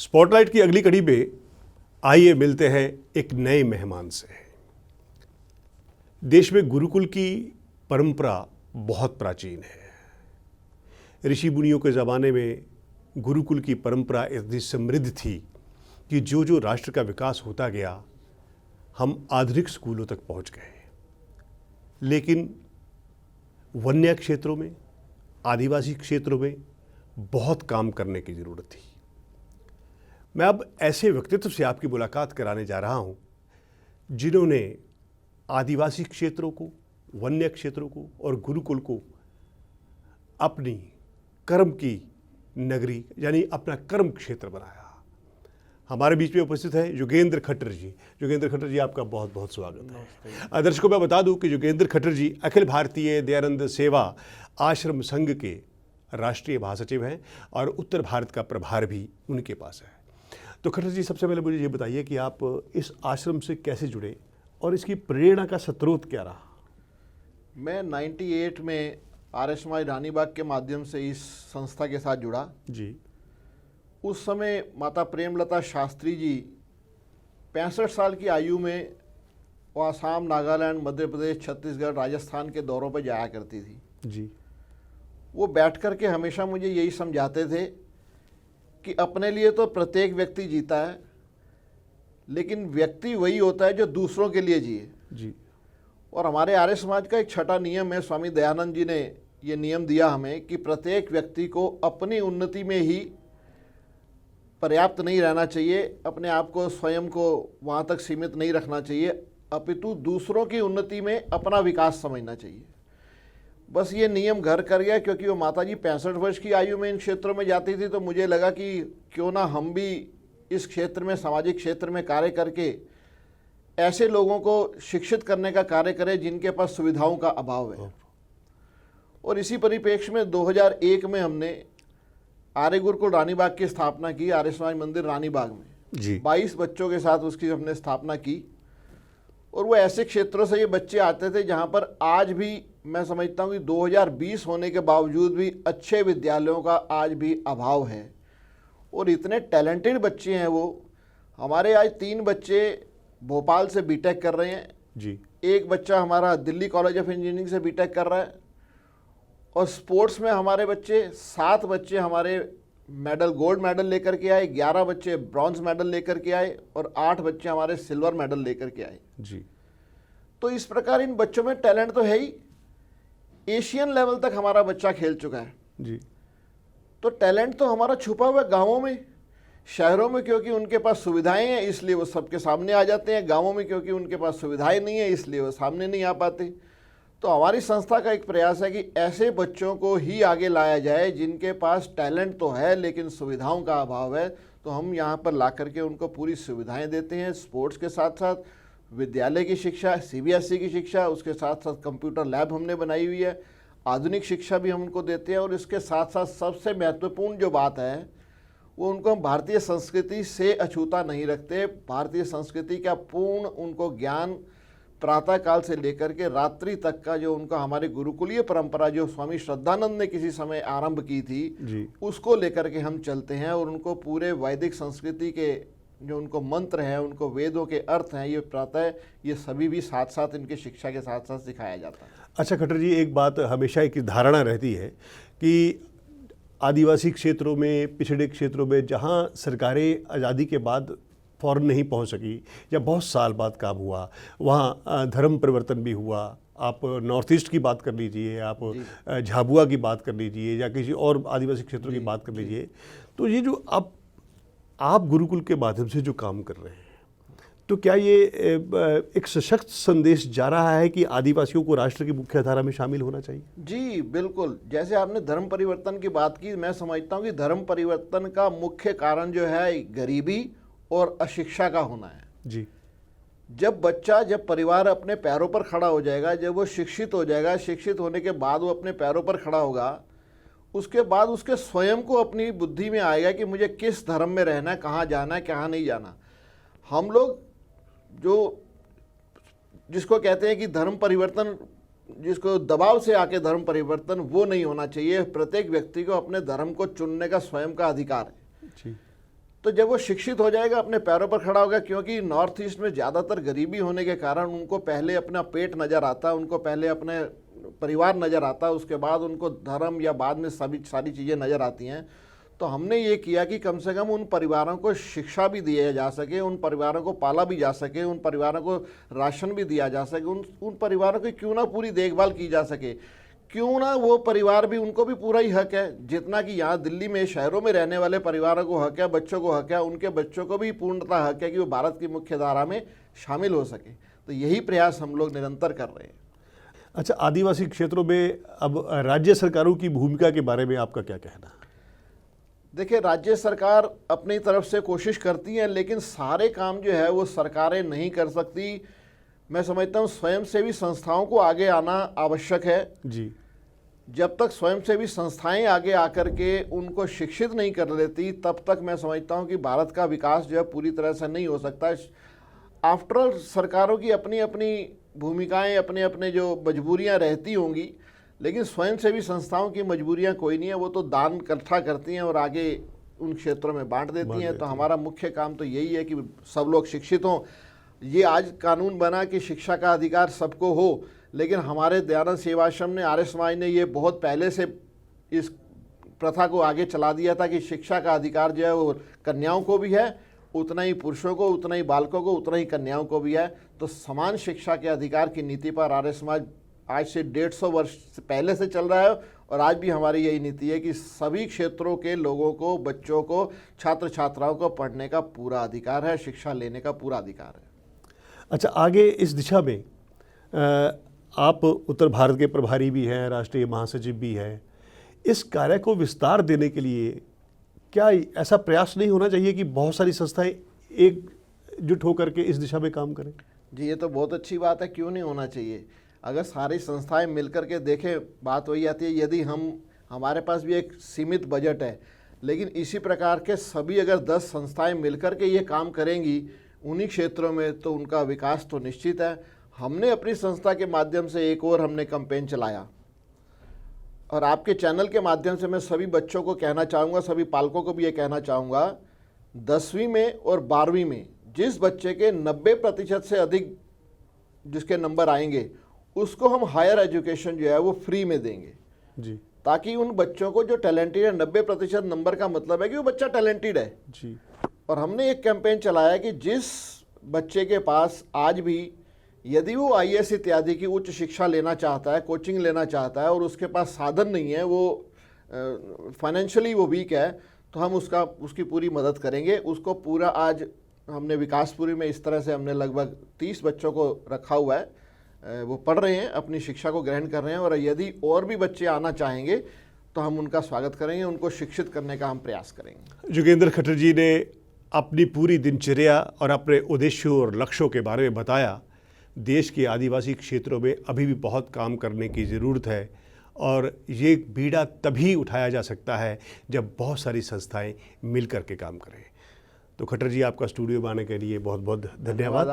Spotlight की अगली कड़ी में आइए मिलते हैं एक नए मेहमान से। देश में गुरुकुल की परंपरा बहुत प्राचीन है। ऋषि मुनियों के ज़माने में गुरुकुल की परंपरा इतनी समृद्ध थी कि जो जो राष्ट्र का विकास होता गया हम आधुनिक स्कूलों तक पहुंच गए। लेकिन वन्य क्षेत्रों में, आदिवासी क्षेत्रों में बहुत काम करने की ज़रूरत थी। मैं अब ऐसे व्यक्तित्व से आपकी मुलाकात कराने जा रहा हूं जिन्होंने आदिवासी क्षेत्रों को, वन्य क्षेत्रों को और गुरुकुल को अपनी कर्म की नगरी यानी अपना कर्म क्षेत्र बनाया। हमारे बीच में उपस्थित है योगेंद्र खट्टर जी। योगेंद्र खट्टर जी, आपका बहुत बहुत स्वागत है। दर्शकों, मैं बता दूं कि योगेंद्र खट्टर जी अखिल भारतीय दयानंद सेवा आश्रम संघ के राष्ट्रीय महासचिव हैं और उत्तर भारत का प्रभार भी उनके पास है। तो खट्टर जी, सबसे पहले मुझे ये बताइए कि आप इस आश्रम से कैसे जुड़े और इसकी प्रेरणा का स्रोत क्या रहा? मैं 98 में RSMI रानीबाग के माध्यम से इस संस्था के साथ जुड़ा जी। उस समय माता प्रेमलता शास्त्री जी 65 साल की आयु में वो आसाम, नागालैंड, मध्य प्रदेश, छत्तीसगढ़, राजस्थान के दौरों पर जाया करती थी जी। वो बैठ कर के हमेशा मुझे यही समझाते थे कि अपने लिए तो प्रत्येक व्यक्ति जीता है, लेकिन व्यक्ति वही होता है जो दूसरों के लिए जिए। जी। और हमारे आर्य समाज का एक छठा नियम है, स्वामी दयानंद जी ने ये नियम दिया हमें कि प्रत्येक व्यक्ति को अपनी उन्नति में ही पर्याप्त नहीं रहना चाहिए, अपने आप को, स्वयं को वहाँ तक सीमित नहीं रखना चाहिए, अपितु दूसरों की उन्नति में अपना विकास समझना चाहिए। बस ये नियम घर कर गया, क्योंकि वो माता जी 65 वर्ष की आयु में इन क्षेत्रों में जाती थी, तो मुझे लगा कि क्यों ना हम भी इस क्षेत्र में, सामाजिक क्षेत्र में कार्य करके ऐसे लोगों को शिक्षित करने का कार्य करें जिनके पास सुविधाओं का अभाव है। और इसी परिप्रेक्ष्य में 2001 में हमने आर्य गुरुकुल रानीबाग की स्थापना की, आर्य समाज मंदिर रानीबाग में जी। 22 बच्चों के साथ उसकी हमने स्थापना की। और वो ऐसे क्षेत्रों से ये बच्चे आते थे जहाँ पर आज भी मैं समझता हूँ कि 2020 होने के बावजूद भी अच्छे विद्यालयों का आज भी अभाव है। और इतने टैलेंटेड बच्चे हैं वो। हमारे आज 3 बच्चे भोपाल से बीटेक कर रहे हैं जी। एक बच्चा हमारा दिल्ली कॉलेज ऑफ इंजीनियरिंग से बीटेक कर रहा है। और स्पोर्ट्स में हमारे बच्चे 7 बच्चे हमारे मेडल, गोल्ड मेडल लेकर के आए, 11 बच्चे ब्रॉन्ज मेडल लेकर के आए और 8 बच्चे हमारे सिल्वर मेडल लेकर के आए जी। तो इस प्रकार इन बच्चों में टैलेंट तो है ही। एशियन लेवल तक हमारा बच्चा खेल चुका है जी। तो टैलेंट तो हमारा छुपा हुआ है गाँवों में। शहरों में क्योंकि उनके पास सुविधाएं हैं इसलिए वो सबके सामने आ जाते हैं, गाँवों में क्योंकि उनके पास सुविधाएं नहीं है इसलिए वो सामने नहीं आ पाते। तो हमारी संस्था का एक प्रयास है कि ऐसे बच्चों को ही आगे लाया जाए जिनके पास टैलेंट तो है लेकिन सुविधाओं का अभाव है। तो हम यहाँ पर ला करके उनको पूरी सुविधाएं देते हैं। स्पोर्ट्स के साथ साथ विद्यालय की शिक्षा, CBSE की शिक्षा, उसके साथ साथ कंप्यूटर लैब हमने बनाई हुई है, आधुनिक शिक्षा भी हम उनको देते हैं। और इसके साथ साथ सबसे महत्वपूर्ण जो बात है वो उनको हम भारतीय संस्कृति से अछूता नहीं रखते। भारतीय संस्कृति का पूर्ण उनको ज्ञान प्रातः काल से लेकर के रात्रि तक का जो उनका हमारे गुरुकुलीय परंपरा जो स्वामी श्रद्धानंद ने किसी समय आरंभ की थी उसको लेकर के हम चलते हैं। और उनको पूरे वैदिक संस्कृति के जो उनको मंत्र हैं, उनको वेदों के अर्थ हैं, ये प्रातः ये सभी भी साथ साथ इनके शिक्षा के साथ साथ सिखाया जाता है। अच्छा खट्टर जी, एक बात हमेशा एक धारणा रहती है कि आदिवासी क्षेत्रों में, पिछड़े क्षेत्रों में जहाँ सरकारें आज़ादी के बाद फ़ौरन नहीं पहुंच सकी या बहुत साल बाद काम हुआ, वहाँ धर्म परिवर्तन भी हुआ। आप नॉर्थ ईस्ट की बात कर लीजिए, आप झाबुआ की बात कर लीजिए या किसी और आदिवासी क्षेत्रों की बात कर लीजिए। तो ये जो आप गुरुकुल के माध्यम से जो काम कर रहे हैं, तो क्या ये एक सशक्त संदेश जा रहा है कि आदिवासियों को राष्ट्र की मुख्य धारा में शामिल होना चाहिए? जी बिल्कुल। जैसे आपने धर्म परिवर्तन की बात की, मैं समझता हूँ कि धर्म परिवर्तन का मुख्य कारण जो है गरीबी और अशिक्षा का होना है जी। जब परिवार अपने पैरों पर खड़ा हो जाएगा, जब वो शिक्षित हो जाएगा, शिक्षित होने के बाद वो अपने पैरों पर खड़ा होगा, उसके बाद उसके स्वयं को अपनी बुद्धि में आएगा कि मुझे किस धर्म में रहना है, कहाँ जाना है, कहाँ नहीं जाना। हम लोग जो जिसको कहते हैं कि धर्म परिवर्तन, जिसको दबाव से आके धर्म परिवर्तन, वो नहीं होना चाहिए। प्रत्येक व्यक्ति को अपने धर्म को चुनने का स्वयं का अधिकार है। जी। तो जब वो शिक्षित हो जाएगा, अपने पैरों पर खड़ा होगा, क्योंकि नॉर्थ ईस्ट में ज़्यादातर गरीबी होने के कारण उनको पहले अपना पेट नज़र आता, उनको पहले अपने परिवार नज़र आता, उसके बाद उनको धर्म या बाद में सभी सारी चीज़ें नज़र आती हैं। तो हमने ये किया कि कम से कम उन परिवारों को शिक्षा भी दिया जा सके, उन परिवारों को पाला भी जा सके, उन परिवारों को राशन भी दिया जा सके, उन परिवारों की क्यों ना पूरी देखभाल की जा सके, क्यों ना वो परिवार भी, उनको भी पूरा ही हक है, जितना कि यहाँ दिल्ली में शहरों में रहने वाले परिवारों को हक है, बच्चों को हक है, उनके बच्चों को भी पूर्णतः हक है कि वो भारत की मुख्य धारा में शामिल हो सके। तो यही प्रयास हम लोग निरंतर कर रहे हैं। अच्छा, आदिवासी क्षेत्रों में अब राज्य सरकारों की भूमिका के बारे में आपका क्या कहना है? देखिए, राज्य सरकार अपनी तरफ से कोशिश करती है, लेकिन सारे काम जो है वो सरकारें नहीं कर सकती। मैं समझता हूँ स्वयंसेवी संस्थाओं को आगे आना आवश्यक है जी। जब तक स्वयंसेवी संस्थाएं आगे आकर के उनको शिक्षित नहीं कर लेती, तब तक मैं समझता हूँ कि भारत का विकास जो है पूरी तरह से नहीं हो सकता। आफ्टर ऑल सरकारों की अपनी अपनी भूमिकाएं, अपने अपने जो मजबूरियां रहती होंगी, लेकिन स्वयंसेवी संस्थाओं की मजबूरियां कोई नहीं है, वो तो दान इकट्ठा करती हैं और आगे उन क्षेत्रों में बांट देती हैं। तो हमारा मुख्य काम तो यही है कि सब लोग शिक्षित हों। ये आज कानून बना कि शिक्षा का अधिकार सबको हो, लेकिन हमारे दयानंद सेवाश्रम ने, आर्य समाज ने ये बहुत पहले से इस प्रथा को आगे चला दिया था कि शिक्षा का अधिकार जो है वो कन्याओं को भी है, उतना ही पुरुषों को, उतना ही बालकों को, उतना ही कन्याओं को भी है। तो समान शिक्षा के अधिकार की नीति पर आर्य समाज आज से 150 वर्ष पहले से चल रहा है, और आज भी हमारी यही नीति है कि सभी क्षेत्रों के लोगों को, बच्चों को, छात्र छात्राओं को पढ़ने का पूरा अधिकार है, शिक्षा लेने का पूरा अधिकार है। अच्छा, आगे इस दिशा में आप उत्तर भारत के प्रभारी भी हैं, राष्ट्रीय महासचिव भी हैं। इस कार्य को विस्तार देने के लिए क्या ऐसा प्रयास नहीं होना चाहिए कि बहुत सारी संस्थाएं एकजुट होकर के इस दिशा में काम करें? जी, ये तो बहुत अच्छी बात है, क्यों नहीं होना चाहिए। अगर सारी संस्थाएं मिलकर के देखें, बात वही आती है, यदि हमारे पास भी एक सीमित बजट है, लेकिन इसी प्रकार के सभी अगर 10 संस्थाएं मिलकर के ये काम करेंगी उन्हीं क्षेत्रों में, तो उनका विकास तो निश्चित है। हमने अपनी संस्था के माध्यम से एक और हमने कैंपेन चलाया, और आपके चैनल के माध्यम से मैं सभी बच्चों को कहना चाहूँगा, सभी पालकों को भी ये कहना चाहूँगा, 10वीं में और 12वीं में जिस बच्चे के 90% से अधिक जिसके नंबर आएंगे, उसको हम हायर एजुकेशन जो है वो फ्री में देंगे जी, ताकि उन बच्चों को जो टैलेंटेड है, 90% नंबर का मतलब है कि वो बच्चा टैलेंटेड है जी। और हमने एक कैंपेन चलाया कि जिस बच्चे के पास आज भी, यदि वो IAS इत्यादि की उच्च शिक्षा लेना चाहता है, कोचिंग लेना चाहता है और उसके पास साधन नहीं है, वो फाइनेंशियली वो वीक है, तो हम उसकी पूरी मदद करेंगे। उसको पूरा, आज हमने विकासपुरी में इस तरह से हमने लगभग 30 बच्चों को रखा हुआ है, वो पढ़ रहे हैं, अपनी शिक्षा को ग्रहण कर रहे हैं, और यदि और भी बच्चे आना चाहेंगे तो हम उनका स्वागत करेंगे, उनको शिक्षित करने का हम प्रयास करेंगे। जोगेंद्र खट्टर जी ने अपनी पूरी दिनचर्या और अपने उद्देश्यों और लक्ष्यों के बारे में बताया। देश के आदिवासी क्षेत्रों में अभी भी बहुत काम करने की ज़रूरत है, और ये बीड़ा तभी उठाया जा सकता है जब बहुत सारी संस्थाएं मिल कर के काम करें। तो खट्टर जी, आपका स्टूडियो में आने के लिए बहुत बहुत धन्यवाद।